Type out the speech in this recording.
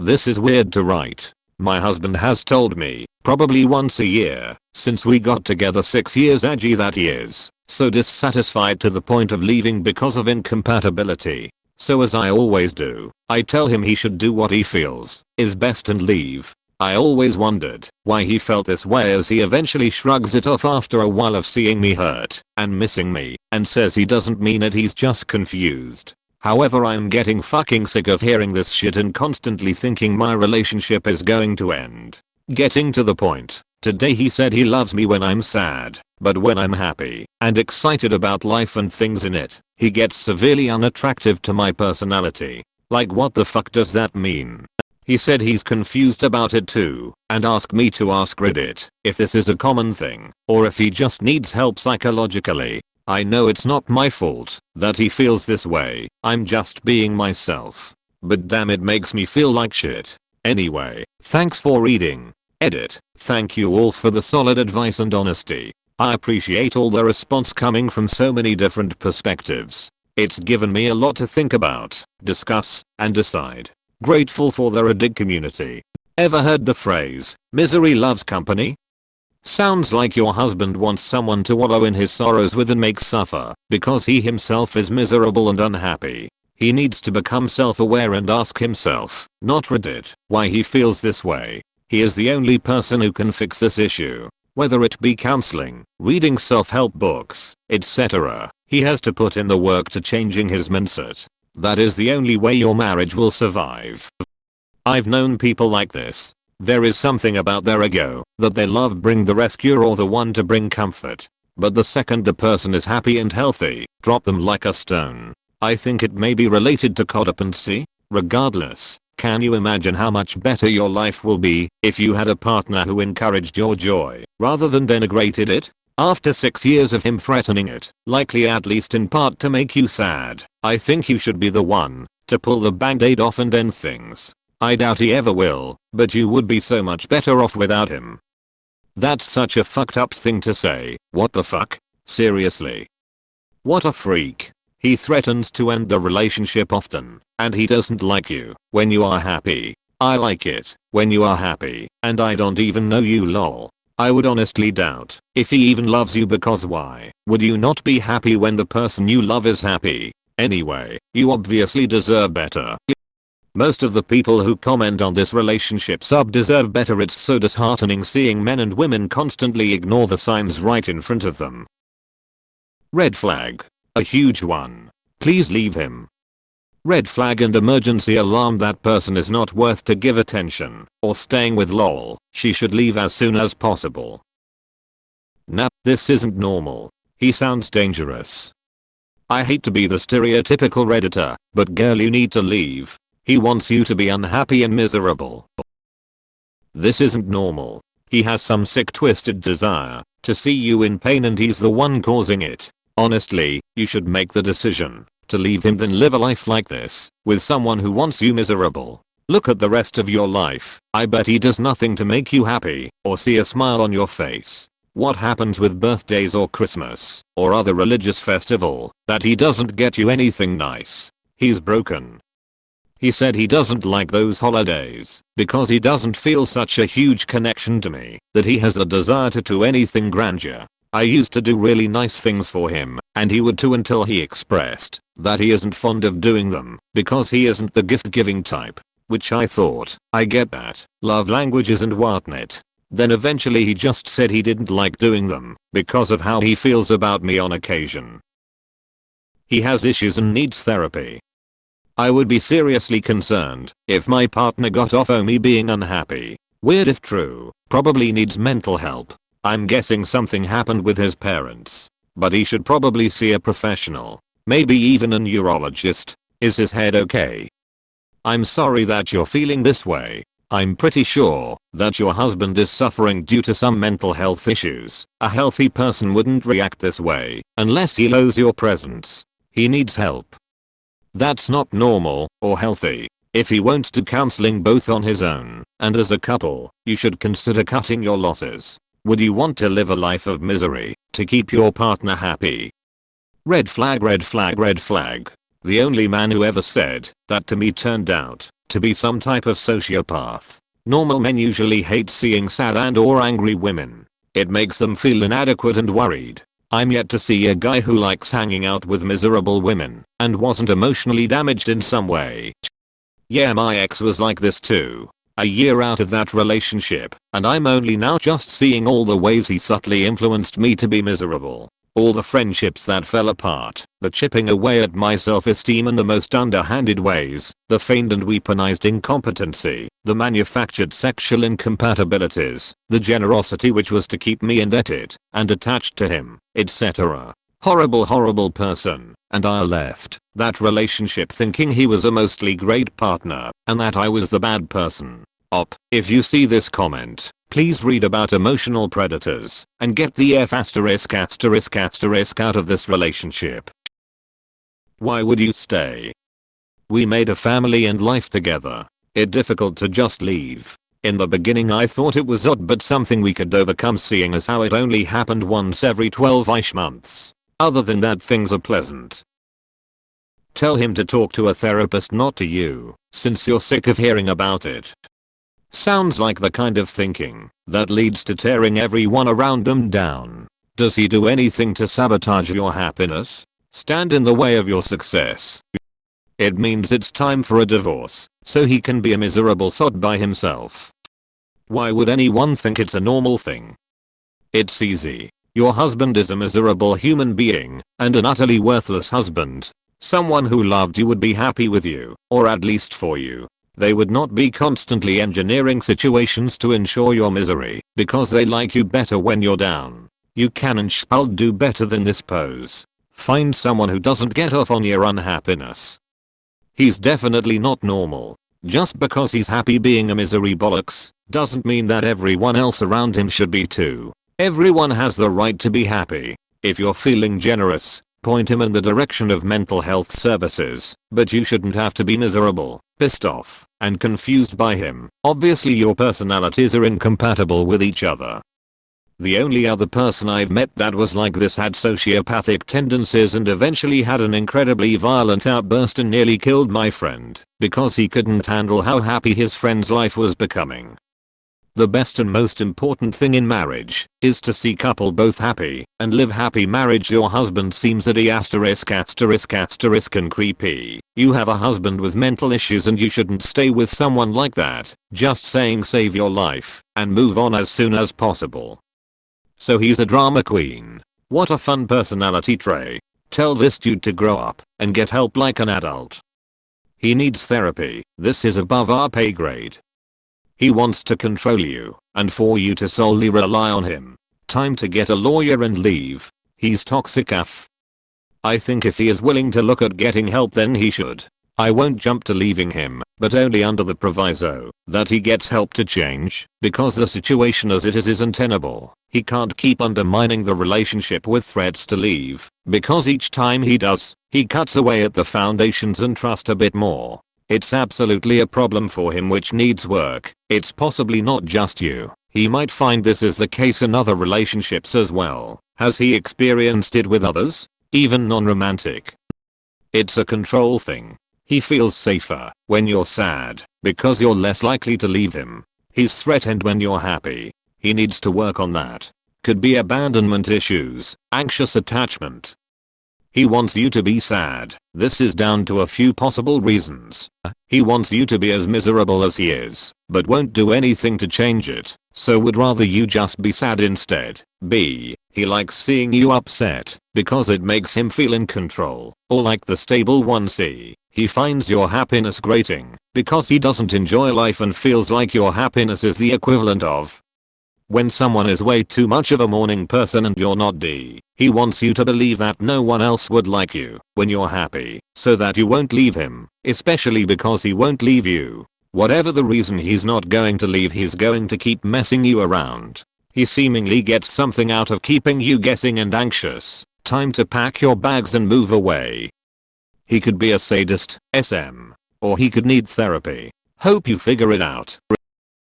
This is weird to write. My husband has told me, probably once a year, since we got together 6 years agi that he is so dissatisfied to the point of leaving because of incompatibility. So as I always do, I tell him he should do what he feels is best and leave. I always wondered why he felt this way, as he eventually shrugs it off after a while of seeing me hurt and missing me and says he doesn't mean it, he's just confused. However, I'm getting fucking sick of hearing this shit and constantly thinking my relationship is going to end. Getting to the point, today he said he loves me when I'm sad, but when I'm happy and excited about life and things in it, he gets severely unattractive to my personality. Like, what the fuck does that mean? He said he's confused about it too and asked me to ask Reddit if this is a common thing or if he just needs help psychologically. I know it's not my fault that he feels this way, I'm just being myself. But damn, it makes me feel like shit. Anyway, thanks for reading. Edit. Thank you all for the solid advice and honesty. I appreciate all the response coming from so many different perspectives. It's given me a lot to think about, discuss, and decide. Grateful for the Reddit community. Ever heard the phrase, misery loves company? Sounds like your husband wants someone to wallow in his sorrows with and make suffer because he himself is miserable and unhappy. He needs to become self-aware and ask himself, not Reddit, why he feels this way. He is the only person who can fix this issue. Whether it be counseling, reading self-help books, etc. He has to put in the work to changing his mindset. That is the only way your marriage will survive. I've known people like this. There is something about their ego that they love bring the rescuer or the one to bring comfort. But the second the person is happy and healthy, drop them like a stone. I think it may be related to codependency. Regardless, can you imagine how much better your life will be if you had a partner who encouraged your joy rather than denigrated it? After 6 years of him threatening it, likely at least in part to make you sad, I think you should be the one to pull the band-aid off and end things. I doubt he ever will, but you would be so much better off without him. That's such a fucked up thing to say. What the fuck? Seriously. What a freak. He threatens to end the relationship often, and he doesn't like you when you are happy. I like it when you are happy, and I don't even know you, lol. I would honestly doubt if he even loves you, because why would you not be happy when the person you love is happy? Anyway, you obviously deserve better. Most of the people who comment on this relationship sub deserve better. It's so disheartening seeing men and women constantly ignore the signs right in front of them. Red flag. A huge one. Please leave him. Red flag and emergency alarm. That person is not worth to give attention or staying with, lol. She should leave as soon as possible. Nah, this isn't normal. He sounds dangerous. I hate to be the stereotypical Redditor, but girl, you need to leave. He wants you to be unhappy and miserable. This isn't normal. He has some sick twisted desire to see you in pain, and he's the one causing it. Honestly, you should make the decision to leave him than live a life like this with someone who wants you miserable. Look at the rest of your life. I bet he does nothing to make you happy or see a smile on your face. What happens with birthdays or Christmas or other religious festival that he doesn't get you anything nice? He's broken. He said he doesn't like those holidays because he doesn't feel such a huge connection to me that he has a desire to do anything grandeur. I used to do really nice things for him, and he would too, until he expressed that he isn't fond of doing them because he isn't the gift giving type. Which I thought, I get that, love languages and whatnot. Then eventually he just said he didn't like doing them because of how he feels about me on occasion. He has issues and needs therapy. I would be seriously concerned if my partner got off on me being unhappy. Weird if true, probably needs mental help. I'm guessing something happened with his parents, but he should probably see a professional, maybe even a neurologist. Is his head okay? I'm sorry that you're feeling this way. I'm pretty sure that your husband is suffering due to some mental health issues. A healthy person wouldn't react this way unless he loathes your presence. He needs help. That's not normal or healthy. If he won't do counseling both on his own and as a couple, you should consider cutting your losses. Would you want to live a life of misery to keep your partner happy? Red flag, red flag, red flag. The only man who ever said that to me turned out to be some type of sociopath. Normal men usually hate seeing sad and or angry women. It makes them feel inadequate and worried. I'm yet to see a guy who likes hanging out with miserable women and wasn't emotionally damaged in some way. Yeah, my ex was like this too. A year out of that relationship, and I'm only now just seeing all the ways he subtly influenced me to be miserable. All the friendships that fell apart, the chipping away at my self-esteem in the most underhanded ways, the feigned and weaponized incompetency, the manufactured sexual incompatibilities, the generosity which was to keep me indebted and attached to him, etc. Horrible person, and I left that relationship thinking he was a mostly great partner and that I was the bad person. If you see this comment, please read about emotional predators and get the F*** out of this relationship. Why would you stay? We made a family and life together. It's difficult to just leave. In the beginning I thought it was odd but something we could overcome seeing as how it only happened once every 12-ish months. Other than that things are pleasant. Tell him to talk to a therapist, not to you, since you're sick of hearing about it. Sounds like the kind of thinking that leads to tearing everyone around them down. Does he do anything to sabotage your happiness? Stand in the way of your success? It means it's time for a divorce, so he can be a miserable sod by himself. Why would anyone think it's a normal thing? It's easy. Your husband is a miserable human being and an utterly worthless husband. Someone who loved you would be happy with you, or at least for you. They would not be constantly engineering situations to ensure your misery because they like you better when you're down. You can and shall do better than this pose. Find someone who doesn't get off on your unhappiness. He's definitely not normal. Just because he's happy being a misery bollocks doesn't mean that everyone else around him should be too. Everyone has the right to be happy. If you're feeling generous, point him in the direction of mental health services, but you shouldn't have to be miserable, pissed off, and confused by him. Obviously your personalities are incompatible with each other. The only other person I've met that was like this had sociopathic tendencies and eventually had an incredibly violent outburst and nearly killed my friend because he couldn't handle how happy his friend's life was becoming. The best and most important thing in marriage is to see couple both happy and live happy marriage. Your husband seems at and creepy. You have a husband with mental issues and you shouldn't stay with someone like that. Just saying save your life and move on as soon as possible. So he's a drama queen. What a fun personality trait. Tell this dude to grow up and get help like an adult. He needs therapy. This is above our pay grade. He wants to control you and for you to solely rely on him. Time to get a lawyer and leave. He's toxic AF. I think if he is willing to look at getting help then he should. I won't jump to leaving him, but only under the proviso that he gets help to change, because the situation as it is untenable. He can't keep undermining the relationship with threats to leave, because each time he does, he cuts away at the foundations and trust a bit more. It's absolutely a problem for him which needs work. It's possibly not just you. He might find this is the case in other relationships as well. Has he experienced it with others? Even non-romantic? It's a control thing. He feels safer when you're sad because you're less likely to leave him. He's threatened when you're happy. He needs to work on that. Could be abandonment issues, anxious attachment. He wants you to be sad. This is down to a few possible reasons. He wants you to be as miserable as he is, but won't do anything to change it, so would rather you just be sad instead. B. He likes seeing you upset because it makes him feel in control, or like the stable one. C. He finds your happiness grating because he doesn't enjoy life and feels like your happiness is the equivalent of when someone is way too much of a morning person and you're not. D. He wants you to believe that no one else would like you when you're happy, so that you won't leave him, especially because he won't leave you. Whatever the reason he's not going to leave, he's going to keep messing you around. He seemingly gets something out of keeping you guessing and anxious. Time to pack your bags and move away. He could be a sadist, SM, or he could need therapy. Hope you figure it out.